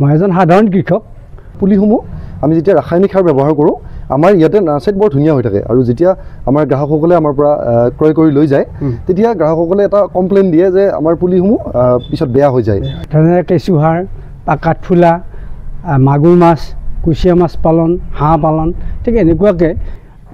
মই এজন সাধাৰণ কৃষক। পুলিসমূহ আমি যেতিয়া ৰাসায়নিক সাৰ ব্যৱহাৰ কৰোঁ আমাৰ ইয়াতে নাৰ্চাৰীত বৰ ধুনীয়া হৈ থাকে আৰু যেতিয়া আমাৰ গ্ৰাহকসকলে আমাৰ পৰা ক্ৰয় কৰি লৈ যায় তেতিয়া গ্ৰাহকসকলে এটা কমপ্লেইন দিয়ে যে আমাৰ পুলিসমূহ পিছত বেয়া হৈ যায়। তেনেদৰে কেঁচুসাৰ বা কাঠফুলা, মাগুৰ মাছ, কুচিয়া মাছ পালন, হাঁহ পালন, ঠিক এনেকুৱাকৈ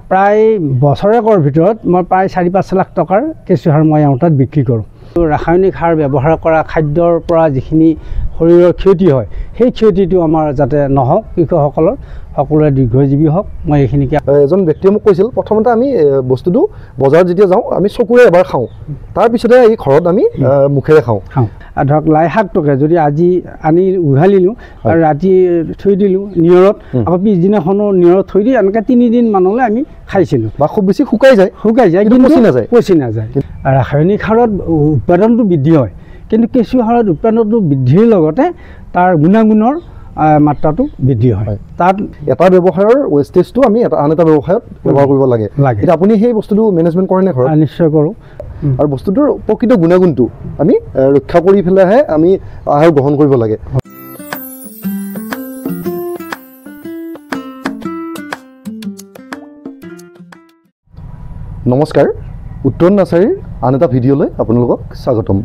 প্ৰায় বছৰেকৰ ভিতৰত মই প্ৰায় 4-5 লাখ টকাৰ কেঁচুসাৰ মই তাত বিক্ৰী কৰোঁ। ৰাসায়নিক সাৰ ব্যৱহাৰ কৰা খাদ্যৰ পৰা যিখিনি শৰীৰৰ ক্ষতি হয় সেই ক্ষতিটো আমাৰ যাতে নহওক, কৃষকসকলৰ সকলোৱে দীৰ্ঘজীৱী হওক, মই এইখিনিকে। এজন ব্যক্তিয়ে মোক কৈছিল প্ৰথমতে আমি বস্তুটো বজাৰত যেতিয়া যাওঁ আমি চকুৰে এবাৰ খাওঁ, তাৰপিছতে এই ঘৰত আমি মুখেৰে খাওঁ। ধৰক লাই শাকটোকে যদি আজি আনি উঘালিলোঁ আৰু ৰাতি থৈ দিলোঁ নিয়ৰত, আকৌ পিছদিনাখনো নিয়ৰত থৈ দি এনেকৈ 3 দিন মানলৈ আমি খাইছিলোঁ। বা খুব বেছি শুকাই যায় কিন্তু পচি নাযায়। ৰাসায়নিক সাৰত উৎপাদনটো বৃদ্ধি হয়, কিন্তু কেঁচু সাৰত উৎপাদনটো বৃদ্ধিৰ লগতে তাৰ গুণাগুণৰ মাত্ৰাটো বৃদ্ধি হয়। তাত এটা ব্যৱসায়ৰ ৱেষ্টেজটো আমি আন এটা ব্যৱসায়ত ব্যৱহাৰ কৰিব লাগে। এতিয়া আপুনি সেই বস্তুটো মেনেজমেণ্ট কৰেনে ঘৰত? নিশ্চয় কৰোঁ। আৰু বস্তুটোৰ প্ৰকৃত গুণাগুণটো আমি ৰক্ষা কৰি পেলাইহে আমি আহাৰ গ্ৰহণ কৰিব লাগে। নমস্কাৰ, উত্তৰণ নাৰ্চাৰীৰ আন এটা ভিডিঅ'লৈ আপোনালোকক স্বাগতম।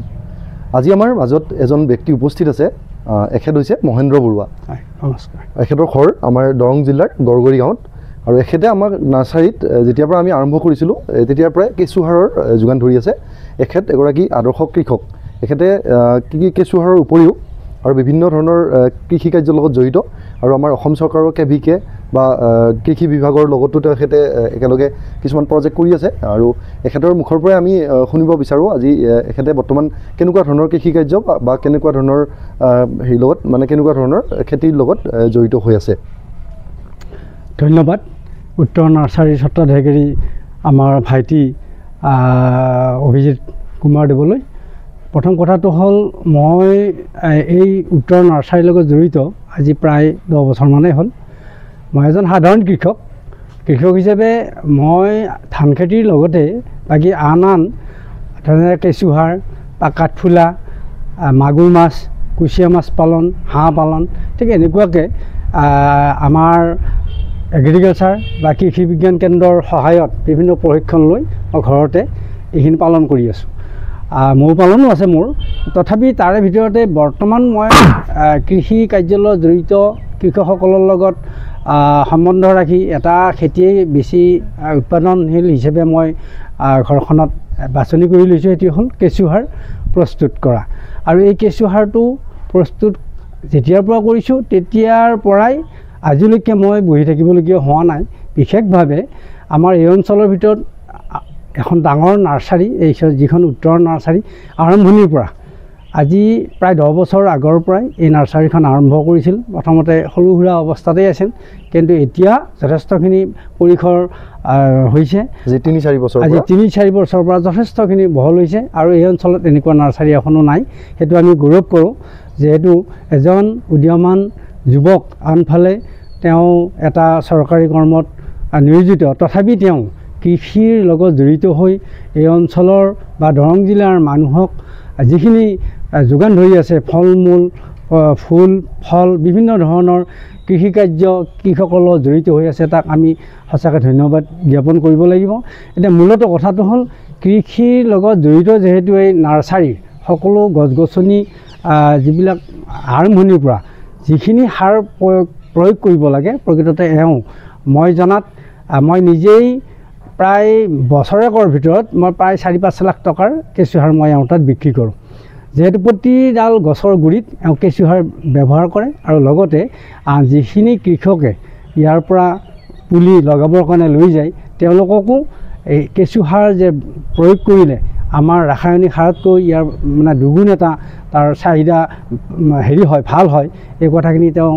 আজি আমাৰ মাজত এজন ব্যক্তি উপস্থিত আছে। এখেত হৈছে মহেন্দ্ৰ বৰুৱা। নমস্কাৰ। এখেতৰ ঘৰ আমাৰ দৰং জিলাৰ গড়গড়ি গাঁৱত আৰু এখেতে আমাক নাৰ্চাৰীত যেতিয়াৰ পৰা আমি আৰম্ভ কৰিছিলোঁ তেতিয়াৰ পৰাই কেঁচুসাৰৰ যোগান ধৰি আছে। এখেত এগৰাকী আদৰ্শ কৃষক। এখেতে কেঁচুসাৰৰ উপৰিও আৰু বিভিন্ন ধৰণৰ কৃষি কাৰ্যৰ লগত জড়িত আৰু আমাৰ অসম চৰকাৰৰ KVK বা কৃষি বিভাগৰ লগতো তেখেতে একেলগে কিছুমান প্ৰজেক্ট কৰি আছে আৰু এখেতৰ মুখৰ পৰাই আমি শুনিব বিচাৰোঁ আজি এখেতে বৰ্তমান কেনেকুৱা ধৰণৰ কৃষি কাৰ্য বা কেনেকুৱা ধৰণৰ হেৰিৰ লগত মানে কেনেকুৱা ধৰণৰ খেতিৰ লগত জড়িত হৈ আছে। ধন্যবাদ। উত্তৰ নাৰ্চাৰীৰ স্বত্বাধিকাৰী আমাৰ ভাইটি অভিজিত কুমাৰ দেৱলৈ। প্ৰথম কথাটো হ'ল মই এই উত্তৰ নাৰ্চাৰীৰ লগত জড়িত আজি প্ৰায় 10 বছৰমানেই হ'ল। মই এজন সাধাৰণ কৃষক। কৃষক হিচাপে মই ধান খেতিৰ লগতে বাকী আন তেনেদৰে কেঁচুসাৰ বা কাঠফুলা, মাগুৰ মাছ, কুচিয়া মাছ পালন, হাঁহ পালন, ঠিক এনেকুৱাকৈ আমাৰ এগ্ৰিকালচাৰ বা কৃষি বিজ্ঞান কেন্দ্ৰৰ সহায়ত বিভিন্ন প্ৰশিক্ষণ লৈ মই ঘৰতে এইখিনি পালন কৰি আছোঁ। মৌ পালনো আছে মোৰ। তথাপি তাৰে ভিতৰতে বৰ্তমান মই কৃষি কাৰ্যৰ লগত জড়িত কৃষকসকলৰ লগত সম্বন্ধ ৰাখি এটা খেতিয়েই বেছি উৎপাদনশীল হিচাপে মই ঘৰখনত বাছনি কৰি লৈছোঁ। সেইটো হ'ল কেঁচুসাৰ প্ৰস্তুত কৰা। আৰু এই কেঁচুসাৰটো প্ৰস্তুত যেতিয়াৰ পৰা কৰিছোঁ তেতিয়াৰ পৰাই আজিলৈকে মই বহি থাকিবলগীয়া হোৱা নাই। বিশেষভাৱে আমাৰ এই অঞ্চলৰ ভিতৰত এখন ডাঙৰ নাৰ্চাৰী, এই যিখন উত্তৰ নাৰ্চাৰী আৰম্ভণিৰ পৰা আজি প্ৰায় 10 বছৰ আগৰ পৰাই এই নাৰ্চাৰীখন আৰম্ভ কৰিছিল। প্ৰথমতে সৰু সুৰা অৱস্থাতেই আছিল, কিন্তু এতিয়া যথেষ্টখিনি পৰিসৰ হৈছে। আজি 3-4 বছৰৰ পৰা যথেষ্টখিনি বহল হৈছে আৰু এই অঞ্চলত এনেকুৱা নাৰ্চাৰী এখনো নাই। সেইটো আমি গৌৰৱ কৰোঁ। যিহেতু এজন উদীয়মান যুৱক, আনফালে তেওঁ এটা চৰকাৰী কৰ্মত নিয়োজিত, তথাপি তেওঁ কৃষিৰ লগত জড়িত হৈ এই অঞ্চলৰ বা দৰং জিলাৰ মানুহক যিখিনি যোগান ধৰি আছে, ফল-মূল, ফুল, ফল, বিভিন্ন ধৰণৰ কৃষিকাৰ্য কৃষকৰ লগত জড়িত হৈ আছে, তাক আমি সঁচাকৈ ধন্যবাদ জ্ঞাপন কৰিব লাগিব। এতিয়া মূলত কথাটো হ'ল কৃষিৰ লগত জড়িত যিহেতু এই নাৰ্চাৰীৰ সকলো গছ-গছনি যিবিলাক আৰম্ভণিৰ পৰা যিখিনি সাৰ প্ৰয়োগ কৰিব লাগে প্ৰকৃততে মই জনাত মই নিজেই প্ৰায় বছৰেকৰ ভিতৰত মই প্ৰায় 4-5 লাখ টকাৰ কেঁচুসাৰ মই তাত বিক্ৰী কৰোঁ। যিহেতু প্ৰতিডাল গছৰ গুৰিত কেঁচুসাৰ ব্যৱহাৰ কৰে আৰু লগতে যিখিনি কৃষকে ইয়াৰ পৰা পুলি লগাবৰ কাৰণে লৈ যায় তেওঁলোককো এই কেঁচুসাৰ যে প্ৰয়োগ কৰিলে আমাৰ ৰাসায়নিক সাৰতকৈ ইয়াৰ মানে দুগুণ এটা তাৰ চাহিদা ভাল হয়, এই কথাখিনি তেওঁ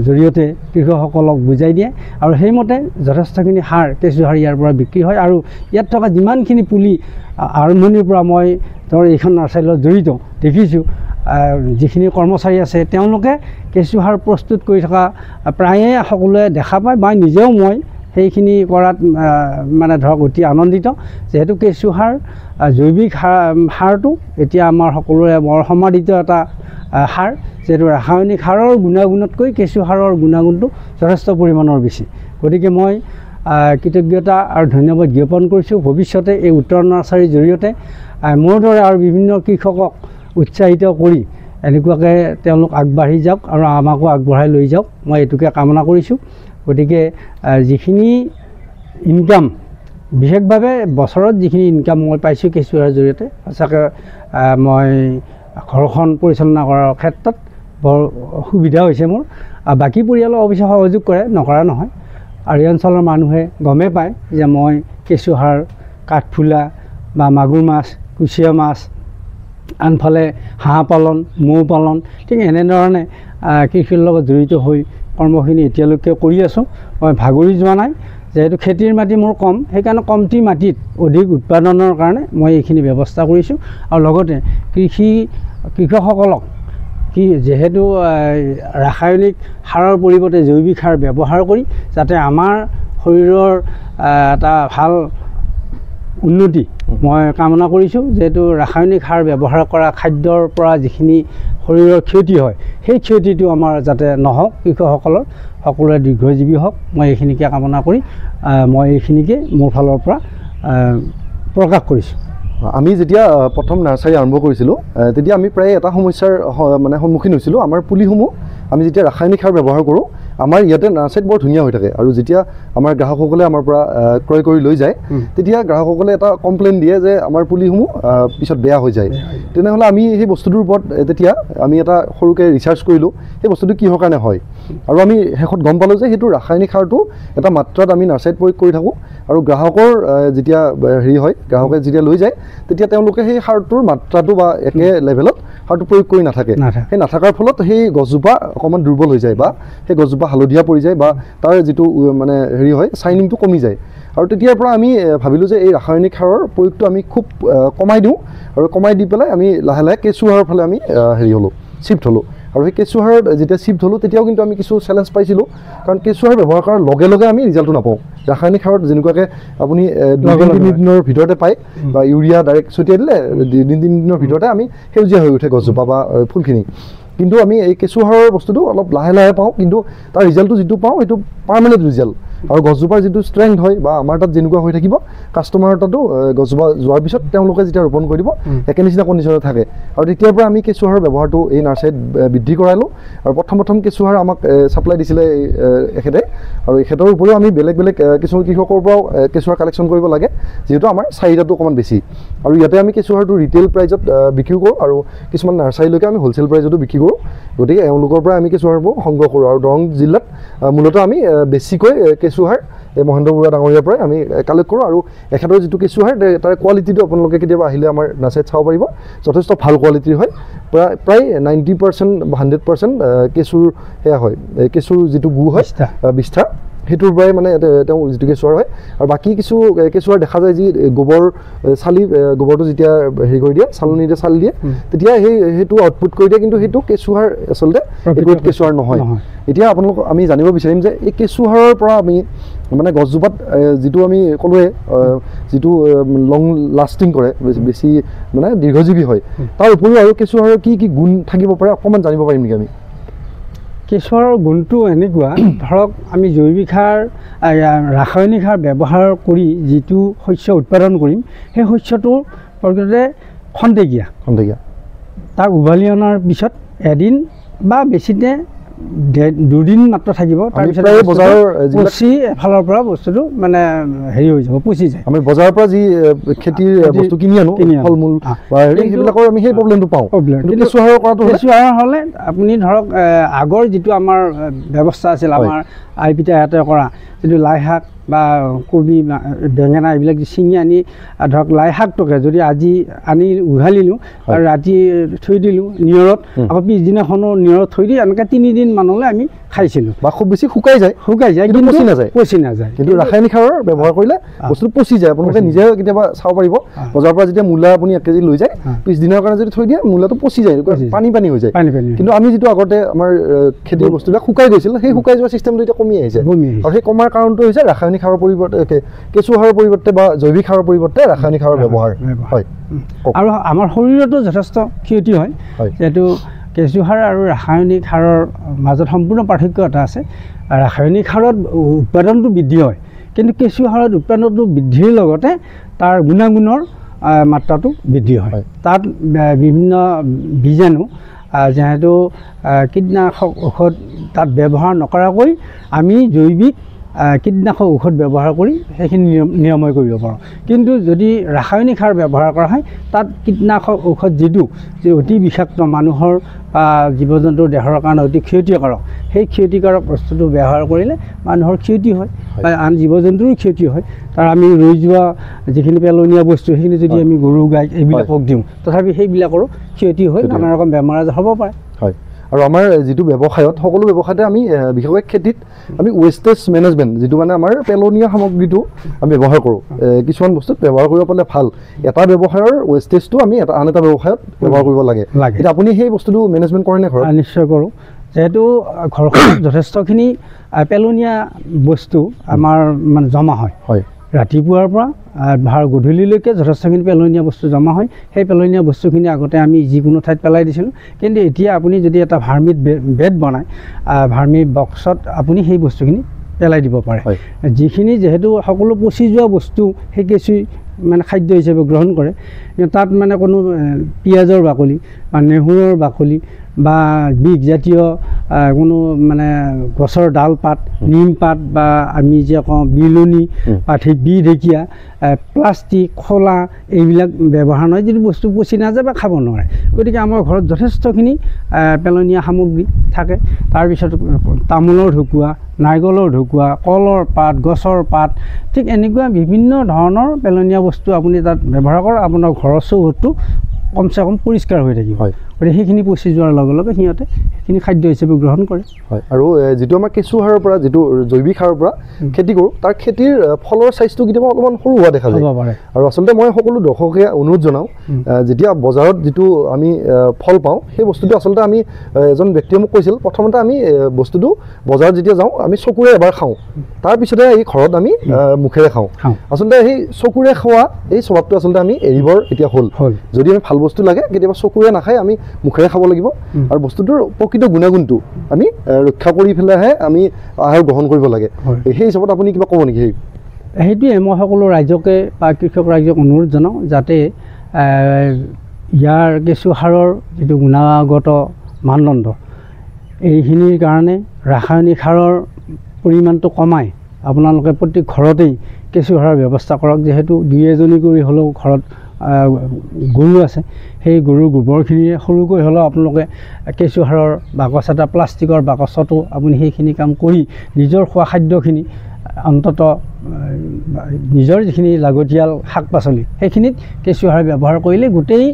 জৰিয়তে কৃষকসকলক বুজাই দিয়ে আৰু সেইমতে যথেষ্টখিনি কেঁচুসাৰ ইয়াৰ পৰা বিক্ৰী হয়। আৰু ইয়াত থকা যিমানখিনি পুলি আৰম্ভণিৰ পৰা মই এইখন নাৰ্চাৰীৰ লগত জড়িত দেখিছোঁ, যিখিনি কৰ্মচাৰী আছে তেওঁলোকে কেঁচুসাৰ প্ৰস্তুত কৰি থকা প্ৰায়ে সকলোৱে দেখা পায় বা নিজেও মই সেইখিনি কৰাত মানে ধৰক অতি আনন্দিত যেহেতু কেঁচু সাৰ জৈৱিক সাৰটো এতিয়া আমাৰ সকলোৰে বৰ সমাদৃত এটা সাৰ যিহেতু ৰাসায়নিক সাৰৰ গুণাগুণতকৈ কেঁচু সাৰৰ গুণাগুণটো যথেষ্ট পৰিমাণৰ বেছি গতিকে মই কৃতজ্ঞতা আৰু ধন্যবাদ জ্ঞাপন কৰিছোঁ ভৱিষ্যতে এই উত্তৰ নাৰ্চাৰীৰ জৰিয়তে মোৰ দৰে আৰু বিভিন্ন কৃষকক উৎসাহিত কৰি এনেকুৱাকৈ তেওঁলোক আগবাঢ়ি যাওক আৰু আমাকো আগবঢ়াই লৈ যাওক মই এইটোকে কামনা কৰিছোঁ গতিকে যিখিনি ইনকাম বিশেষভাৱে বছৰত যিখিনি ইনকাম মই পাইছোঁ কেঁচু সাৰৰ জৰিয়তে সঁচাকৈ মই ঘৰখন পৰিচালনা কৰাৰ ক্ষেত্ৰত বৰ সুবিধা হৈছে মোৰ আৰু বাকী পৰিয়ালৰ অৱশ্যে সহযোগ কৰে নকৰা নহয় আৰু এই অঞ্চলৰ মানুহে গমেই পায় যে মই কেঁচু সাৰ কাঠফুলা বা মাগুৰ মাছ কুচিয়া মাছ আনফালে হাঁহ পালন মৌ পালন ঠিক এনেধৰণে কৃষিৰ লগত জড়িত হৈ কৰ্মখিনি এতিয়ালৈকে কৰি আছোঁ মই ভাগৰি যোৱা নাই যেহেতু খেতিৰ মাটি মোৰ কম সেইকাৰণে কমটি মাটিত অধিক উৎপাদনৰ কাৰণে মই এইখিনি ব্যৱস্থা কৰিছোঁ আৰু লগতে কৃষকসকলক যেহেতু ৰাসায়নিক সাৰৰ পৰিৱৰ্তে জৈৱিক সাৰ ব্যৱহাৰ কৰি যাতে আমাৰ শৰীৰৰ এটা ভাল উন্নতি মই কামনা কৰিছোঁ যেহেতু ৰাসায়নিক সাৰ ব্যৱহাৰ কৰা খাদ্যৰ পৰা যিখিনি শৰীৰৰ ক্ষতি হয় সেই ক্ষতিটো আমাৰ যাতে নহওক কৃষকসকলৰ সকলোৱে দীৰ্ঘজীৱী হওক মই এইখিনিকে কামনা কৰি মই এইখিনিকে মোৰ ফালৰ পৰা প্ৰকাশ কৰিছোঁ আমি যেতিয়া প্ৰথম নাৰ্চাৰী আৰম্ভ কৰিছিলোঁ তেতিয়া আমি প্ৰায় এটা সমস্যাৰ মানে সন্মুখীন হৈছিলোঁ আমাৰ পুলিসমূহ আমি যেতিয়া ৰাসায়নিক সাৰ ব্যৱহাৰ কৰোঁ আমাৰ ইয়াতে নাৰ্চাৰীত বৰ ধুনীয়া হৈ থাকে আৰু যেতিয়া আমাৰ গ্ৰাহকসকলে আমাৰ পৰা ক্ৰয় কৰি লৈ যায় তেতিয়া গ্ৰাহকসকলে এটা কমপ্লেইন দিয়ে যে আমাৰ পুলিসমূহ পিছত বেয়া হৈ যায় তেনেহ'লে আমি সেই বস্তুটোৰ ওপৰত তেতিয়া আমি এটা সৰুকৈ ৰিচাৰ্চ কৰিলোঁ সেই বস্তুটো কিহৰ কাৰণে হয় আৰু আমি শেষত গম পালোঁ যে সেইটো ৰাসায়নিক সাৰটো এটা মাত্ৰাত আমি নাৰ্চাৰীত প্ৰয়োগ কৰি থাকোঁ আৰু গ্ৰাহকৰ যেতিয়া হেৰি হয় গ্ৰাহকে যেতিয়া লৈ যায় তেতিয়া তেওঁলোকে সেই সাৰটোৰ মাত্ৰাটো বা একে লেভেলত সাৰটো প্ৰয়োগ কৰি নাথাকে সেই নাথাকাৰ ফলত সেই গছজোপা অকণমান দুৰ্বল হৈ যায় বা সেই গছজোপা হালধীয়া পৰি যায় বা তাৰ যিটো মানে হেৰি হয় চাইনিংটো কমি যায় আৰু তেতিয়াৰ পৰা আমি ভাবিলোঁ যে এই ৰাসায়নিক সাৰৰ প্ৰয়োগটো আমি খুব কমাই দিওঁ আৰু কমাই দি পেলাই আমি লাহে লাহে কেঁচু সাৰৰ ফালে আমি হেৰি হ'লোঁ চিফ্ট হ'লোঁ আৰু সেই কেঁচু সাৰত যেতিয়া চিফ্ট হ'লোঁ তেতিয়াও কিন্তু আমি কিছু চেলেঞ্জ পাইছিলোঁ কাৰণ কেঁচু সাৰ ব্যৱহাৰ কৰাৰ লগে লগে আমি ৰিজাল্টটো নাপাওঁ ৰাসায়নিক সাৰত যেনেকুৱাকৈ আপুনি 2-3 দিনৰ ভিতৰতে পায় বা ইউৰিয়া ডাইৰেক্ট ছটিয়াই দিলে 2-3 দিনৰ ভিতৰতে আমি সেউজীয়া হৈ উঠে গছজোপা বা ফুলখিনি কিন্তু আমি এই কেঁচু সাৰৰ বস্তুটো অলপ লাহে লাহে পাওঁ কিন্তু তাৰ ৰিজাল্টটো যিটো পাওঁ সেইটো পাৰ্মানেণ্ট ৰিজাল্ট আৰু গছজোপাৰ যিটো ষ্ট্ৰেংথ হয় বা আমাৰ তাত যেনেকুৱা হৈ থাকিব কাষ্টমাৰৰ তাতো গছজোপা যোৱাৰ পিছত তেওঁলোকে যেতিয়া ৰোপণ কৰি দিব একে নিচিনা কণ্ডিশ্যনত থাকে আৰু তেতিয়াৰ পৰা আমি কেঁচু সাৰৰ ব্যৱহাৰটো এই নাৰ্চাৰীত বৃদ্ধি কৰালোঁ আৰু প্ৰথম কেঁচু সাৰ আমাক ছাপ্লাই দিছিলে এখেতে আৰু এখেতৰ উপৰিও আমি বেলেগ কিছুমান কৃষকৰ পৰাও কেঁচু সাৰ কালেকশ্যন কৰিব লাগে যিহেতু আমাৰ চাহিদাটো অকণমান বেছি আৰু ইয়াতে আমি কেঁচু সাৰটো ৰিটেইল প্ৰাইজত বিক্ৰী কৰোঁ আৰু কিছুমান নাৰ্চাৰীলৈকে আমি হ'লচেল প্ৰাইজতো বিক্ৰী কৰোঁ গতিকে এওঁলোকৰ পৰা আমি কেঁচু সাৰবোৰ সংগ্ৰহ কৰোঁ আৰু দৰং জিলাত মূলতঃ আমি বেছিকৈ কেঁচু সাৰ এই মহেন্দ্ৰ বৰুৱা ডাঙৰীয়াৰ পৰাই আমি কালেক্ট কৰোঁ আৰু এখেতৰ যিটো কেঁচু সাৰ তাৰ কোৱালিটিটো আপোনালোকে কেতিয়াবা আহিলে আমাৰ নাৰ্চাৰীত চাব পাৰিব যথেষ্ট ভাল কোৱালিটিৰ হয় প্ৰায় 90% 100% কেঁচুৰ সেয়া হয় কেঁচুৰ যিটো গু হয় বিষ্ঠা সেইটোৰ পৰাই মানে তেওঁ যিটো কেঁচুৱাৰ হয় আৰু বাকী কিছু কেঁচুৱাৰ দেখা যায় যি গোবৰ চালি গোবৰটো যেতিয়া হেৰি কৰি দিয়ে চালনীতে চালি দিয়ে তেতিয়া সেইটো আউটপুট কৰি দিয়ে কিন্তু সেইটো কেঁচুৱাৰ আচলতে কেঁচুৱাৰ নহয় এতিয়া আপোনালোক আমি জানিব বিচাৰিম যে এই কেঁচুহাৰৰ পৰা আমি মানে গছজোপাত যিটো আমি ক'লোৱে যিটো লং লাষ্টিং কৰে বেছি মানে দীৰ্ঘজীৱী হয় তাৰ উপৰিও আৰু কেঁচুহাৰৰ কি কি গুণ থাকিব পাৰে অকণমান জানিব পাৰিম নেকি আমি কেঁচু সাৰৰ গুণটো এনেকুৱা ধৰক আমি জৈৱিক সাৰ ৰাসায়নিক সাৰ ব্যৱহাৰ কৰি যিটো শস্য উৎপাদন কৰিম সেই শস্যটো প্ৰকৃততে খন্তেকীয়া তাক উভালি অনাৰ পিছত এদিন বা বেছিতে 2 দিন মাত্ৰ থাকিব তাৰপিছত পচি এফালৰ পৰা বস্তুটো মানে হেৰি হৈ যাব পচি যায় আমি বজাৰৰ পৰা যি খেতিৰ বস্তু কিনি আনো ফল মূল বা সেইবিলাকৰ আমি সেই প্ৰব্লেমটো পাওঁ কেঁচু সাৰৰ কৰাটো কেঁচু সাৰ হ'লে আপুনি ধৰক আগৰ যিটো আমাৰ ব্যৱস্থা আছিল আমাৰ আই পিতাহঁতে কৰা যিটো লাই শাক বা কবি বেঙেনা এইবিলাক ছিঙি আনি ধৰক লাই শাকটোকে যদি আজি আনি উঘালিলোঁ আৰু ৰাতি থৈ দিলোঁ নিয়ৰত আকৌ পিছদিনাখনো নিয়ৰত থৈ দি এনেকৈ 3 দিন মানলৈ আমি খাইছিলোঁ বা খুব বেছি শুকাই যায় কিন্তু পচি নাযায় কিন্তু ৰাসায়নিক সাৰৰ ব্যৱহাৰ কৰিলে বস্তুটো পচি যায় আপোনালোকে নিজে কেতিয়াবা চাব পাৰিব বজাৰৰ পৰা যেতিয়া মূলা আপুনি 1 কেজি লৈ যায় পিছদিনৰ কাৰণে যদি থৈ দিয়ে মূলাটো পচি যায় পানী হৈ যায় কিন্তু আমি যিটো আগতে আমাৰ খেতিৰ বস্তুবিলাক শুকাই গৈছিল সেই শুকাই যোৱা চিষ্টেমটো এতিয়া কমি আহিছে আৰু সেই কমাৰ কাৰণটো হৈছে ৰাসায়নিক সাৰৰ পৰিৱৰ্তে কেঁচু সাৰৰ পৰিৱৰ্তে বা জৈৱিক সাৰৰ পৰিৱৰ্তে ৰাসায়নিক সাৰৰ ব্যৱহাৰ হয় আৰু আমাৰ শৰীৰতো যথেষ্ট ক্ষতি হয় যেহেতু কেঁচু সাৰ আৰু ৰাসায়নিক সাৰৰ মাজত সম্পূৰ্ণ পাৰ্থক্য এটা আছে ৰাসায়নিক সাৰত উৎপাদনটো বৃদ্ধি হয় কিন্তু কেঁচু সাৰত উৎপাদনটো বৃদ্ধিৰ লগতে তাৰ গুণাগুণৰ মাত্ৰাটো বৃদ্ধি হয় তাত বিভিন্ন বীজাণু যেহেতু কীটনাশক ঔষধ তাত ব্যৱহাৰ নকৰাকৈ আমি জৈৱিক কীটনাশক ঔষধ ব্যৱহাৰ কৰি সেইখিনি নিৰাময় কৰিব পাৰোঁ কিন্তু যদি ৰাসায়নিক সাৰ ব্যৱহাৰ কৰা হয় তাত কীটনাশক ঔষধ যিটো যে অতি বিষাক্ত মানুহৰ বা জীৱ জন্তুৰ দেহৰ কাৰণে অতি ক্ষতিকাৰক সেই ক্ষতিকাৰক বস্তুটো ব্যৱহাৰ কৰিলে মানুহৰ ক্ষতি হয় বা আন জীৱ জন্তুৰো ক্ষতি হয় তাৰ আমি ৰৈ যোৱা যিখিনি পেলনীয়া বস্তু সেইখিনি যদি আমি গৰু গাই এইবিলাকক দিওঁ তথাপি সেইবিলাকৰো ক্ষতি হয় নানা ৰকম বেমাৰ আজাৰ হ'ব পাৰে হয় আৰু আমাৰ যিটো ব্যৱসায়ত সকলো ব্যৱসায়তে আমি বিশেষকৈ খেতিত আমি ৱেষ্টেজ মেনেজমেণ্ট যিটো মানে আমাৰ পেলনীয়া সামগ্ৰীটো আমি ব্যৱহাৰ কৰোঁ কিছুমান বস্তুত ব্যৱহাৰ কৰিব পাৰিলে ভাল এটা ব্যৱসায়ৰ ৱেষ্টেজটো আমি আন এটা ব্যৱসায়ত ব্যৱহাৰ কৰিব লাগে এতিয়া আপুনি সেই বস্তুটো মেনেজমেণ্ট কৰেনে ঘৰত নিশ্চয় কৰোঁ যেহেতু ঘৰখনত যথেষ্টখিনি পেলনীয়া বস্তু আমাৰ মানে জমা হয় ৰাতিপুৱাৰ পৰা গধূলিলৈকে যথেষ্টখিনি পেলনীয়া বস্তু জমা হয় সেই পেলনীয়া বস্তুখিনি আগতে আমি যিকোনো ঠাইত পেলাই দিছিলোঁ কিন্তু এতিয়া আপুনি যদি এটা ভাৰ্মিত বেড বনায় ভাৰ্মি বক্সত আপুনি সেই বস্তুখিনি পেলাই দিব পাৰে যিখিনি যেহেতু সকলো পচি যোৱা বস্তু সেই কেঁচুই মানে খাদ্য হিচাপে গ্ৰহণ কৰে তাত মানে কোনো পিঁয়াজৰ বাকলি বা নেহুৰৰ বাকলি বা বিষজাতীয় কোনো মানে গছৰ ডাল পাত নিম পাত বা আমি যে কওঁ বিলনি বা বি ঢেকীয়া প্লাষ্টিক খোলা এইবিলাক ব্যৱহাৰ নহয় যিটো বস্তু পচি নাযায় বা খাব নোৱাৰে গতিকে আমাৰ ঘৰত যথেষ্টখিনি পেলনীয়া সামগ্ৰী থাকে তাৰপিছত তামোলৰ ঢকুৱা নাৰিকলৰ ঢকুৱা কলৰ পাত গছৰ পাত ঠিক এনেকুৱা বিভিন্ন ধৰণৰ পেলনীয়া বস্তু আপুনি তাত ব্যৱহাৰ কৰক আপোনাৰ ঘৰৰ চৌহদটো কমচে কম পৰিষ্কাৰ হৈ থাকিব গতিকে সেইখিনি পচি যোৱাৰ লগে লগে সিহঁতে সেইখিনি খাদ্য হিচাপে গ্ৰহণ কৰে হয় আৰু যিটো আমাৰ কেঁচু সাৰৰ পৰা যিটো জৈৱিক সাৰৰ পৰা খেতি কৰোঁ তাৰ খেতিৰ ফলৰ চাইজটো কেতিয়াবা অলপমান সৰু হোৱা দেখা যায় আৰু আচলতে মই সকলো দৰ্শকে অনুৰোধ জনাওঁ যেতিয়া বজাৰত যিটো আমি ফল পাওঁ সেই বস্তুটো আচলতে আমি এজন ব্যক্তিয়ে মোক কৈছিল প্ৰথমতে আমি বস্তুটো বজাৰত যেতিয়া যাওঁ আমি চকুৰে এবাৰ খাওঁ তাৰপিছতে এই ঘৰত আমি মুখেৰে খাওঁ আচলতে সেই চকুৰে খোৱা এই স্বভাৱটো আচলতে আমি এৰিবৰ এতিয়া হ'ল যদি আমি ভাল বস্তু লাগে কেতিয়াবা চকুৰে নাখায় আমি মুখেৰে খাব লাগিব আৰু বস্তুটোৰ প্ৰকৃত গুণাগুণটো আমি ৰক্ষা কৰি পেলাইহে আমি আহাৰ গ্ৰহণ কৰিব লাগে সেই হিচাপত আপুনি কিবা ক'ব নেকি সেইটোৱে মই সকলো ৰাইজকে বা কৃষক ৰাইজক অনুৰোধ জনাওঁ যাতে ইয়াৰ কেঁচু সাৰৰ যিটো গুণাগত মানদণ্ড এইখিনিৰ কাৰণে ৰাসায়নিক সাৰৰ পৰিমাণটো কমাই আপোনালোকে প্ৰত্যেক ঘৰতেই কেঁচু সাৰৰ ব্যৱস্থা কৰক যিহেতু দুই এজনী কৰি হ'লেও ঘৰত গৰু আছে সেই গৰুৰ গোবৰখিনিৰে সৰুকৈ হ'লেও আপোনালোকে কেঁচু সাৰৰ বাকচ এটা প্লাষ্টিকৰ বাকচতো আপুনি সেইখিনি কাম কৰি নিজৰ খোৱা খাদ্যখিনি অন্তত নিজৰ যিখিনি লাগতিয়াল শাক পাচলি সেইখিনিত কেঁচু সাৰ ব্যৱহাৰ কৰিলে গোটেই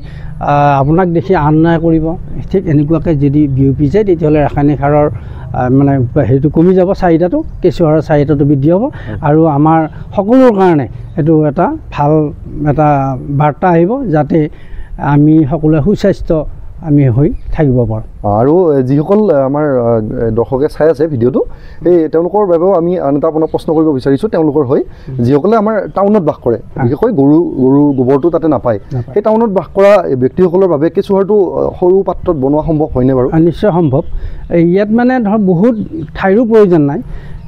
আপোনাক দেখি আনন্দ কৰিব ঠিক এনেকুৱাকৈ যদি বিয়পি যায় তেতিয়াহ'লে ৰাসায়নিক সাৰৰ মানে সেইটো কমি যাব চাহিদাটো কেঁচু সাৰৰ চাহিদাটো বৃদ্ধি হ'ব আৰু আমাৰ সকলোৰ কাৰণে এইটো এটা ভাল এটা বাৰ্তা আহিব যাতে আমি সকলোৱে সুস্বাস্থ্য আমি হৈ থাকিব পাৰোঁ আৰু যিসকল আমাৰ দৰ্শকে চাই আছে ভিডিঅ'টো এই তেওঁলোকৰ বাবেও আমি আন এটা আপোনাক প্ৰশ্ন কৰিব বিচাৰিছোঁ তেওঁলোকৰ হৈ যিসকলে আমাৰ টাউনত বাস কৰে বিশেষকৈ গৰুৰ গোবৰটো তাতে নাপায় সেই টাউনত বাস কৰা ব্যক্তিসকলৰ বাবে কেঁচু সাৰটো সৰু পাত্ৰত বনোৱা সম্ভৱ হয়নে বাৰু নিশ্চয় সম্ভৱ ইয়াত মানে ধৰক বহুত ঠাইৰো প্ৰয়োজন নাই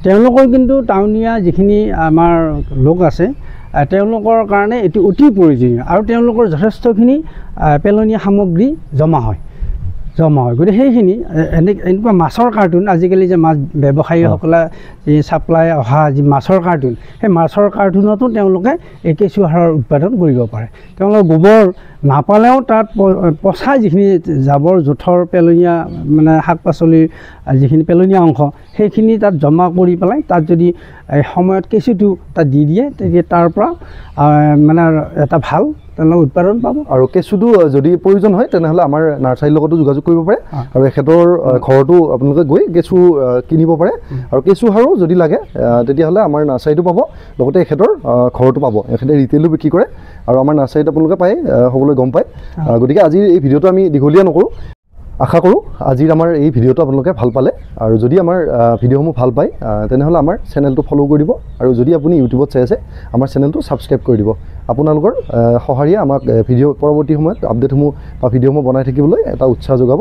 তেওঁলোকৰ কিন্তু টাউনীয়া যিখিনি আমাৰ লোক আছে তেওঁলোকৰ কাৰণে এটি অতি প্ৰয়োজনীয় আৰু তেওঁলোকৰ যথেষ্টখিনি পেলনীয়া সামগ্ৰী জমা হয় গতিকে সেইখিনি এনেকুৱা মাছৰ কাৰ্টুন আজিকালি যে মাছ ব্যৱসায়ীসকলে যি ছাপ্লাই অহা যি মাছৰ কাৰ্টুন সেই মাছৰ কাৰ্টুনতো তেওঁলোকে এই কেঁচু সাৰৰ উৎপাদন কৰিব পাৰে তেওঁলোকৰ গোবৰ নাপালেও তাত পচা যিখিনি জাবৰ জোঁথৰ পেলনীয়া মানে শাক পাচলিৰ যিখিনি পেলনীয়া অংশ সেইখিনি তাত জমা কৰি পেলাই তাত যদি এই সময়ত কেঁচুটো তাত দি দিয়ে, তেতিয়া তাৰ পৰা মানে এটা ভাল তেওঁলোকে উৎপাদন পাব। আৰু কেঁচুটো যদি প্ৰয়োজন হয় তেনেহ'লে আমাৰ নাৰ্চাৰীৰ লগতো যোগাযোগ কৰিব পাৰে আৰু এখেতৰ ঘৰতো আপোনালোকে গৈ কেঁচু কিনিব পাৰে। আৰু কেঁচু সাৰো যদি লাগে তেতিয়াহ'লে আমাৰ নাৰ্চাৰীটো পাব, লগতে এখেতৰ ঘৰতো পাব। এখেতে ৰিটেইলো বিক্ৰী কৰে আৰু আমাৰ নাৰ্চাৰীত আপোনালোকে পায়, সকলোৱে গম পায়। গতিকে আজিৰ এই ভিডিঅ'টো আমি দীঘলীয়া নকৰোঁ। আশা কৰোঁ আজিৰ আমাৰ এই ভিডিঅ'টো আপোনালোকে ভাল পালে, আৰু যদি আমাৰ ভিডিঅ'সমূহ ভাল পায় তেনেহ'লে আমাৰ চেনেলটো ফ'ল' কৰি দিব, আৰু যদি আপুনি ইউটিউবত চাই আছে আমাৰ চেনেলটো ছাবস্ক্ৰাইব কৰি দিব। আপোনালোকৰ সঁহাৰিয়ে আমাক পৰৱৰ্তী সময়ত আপডেটসমূহ বা ভিডিঅ'সমূহ বনাই থাকিবলৈ এটা উৎসাহ যোগাব।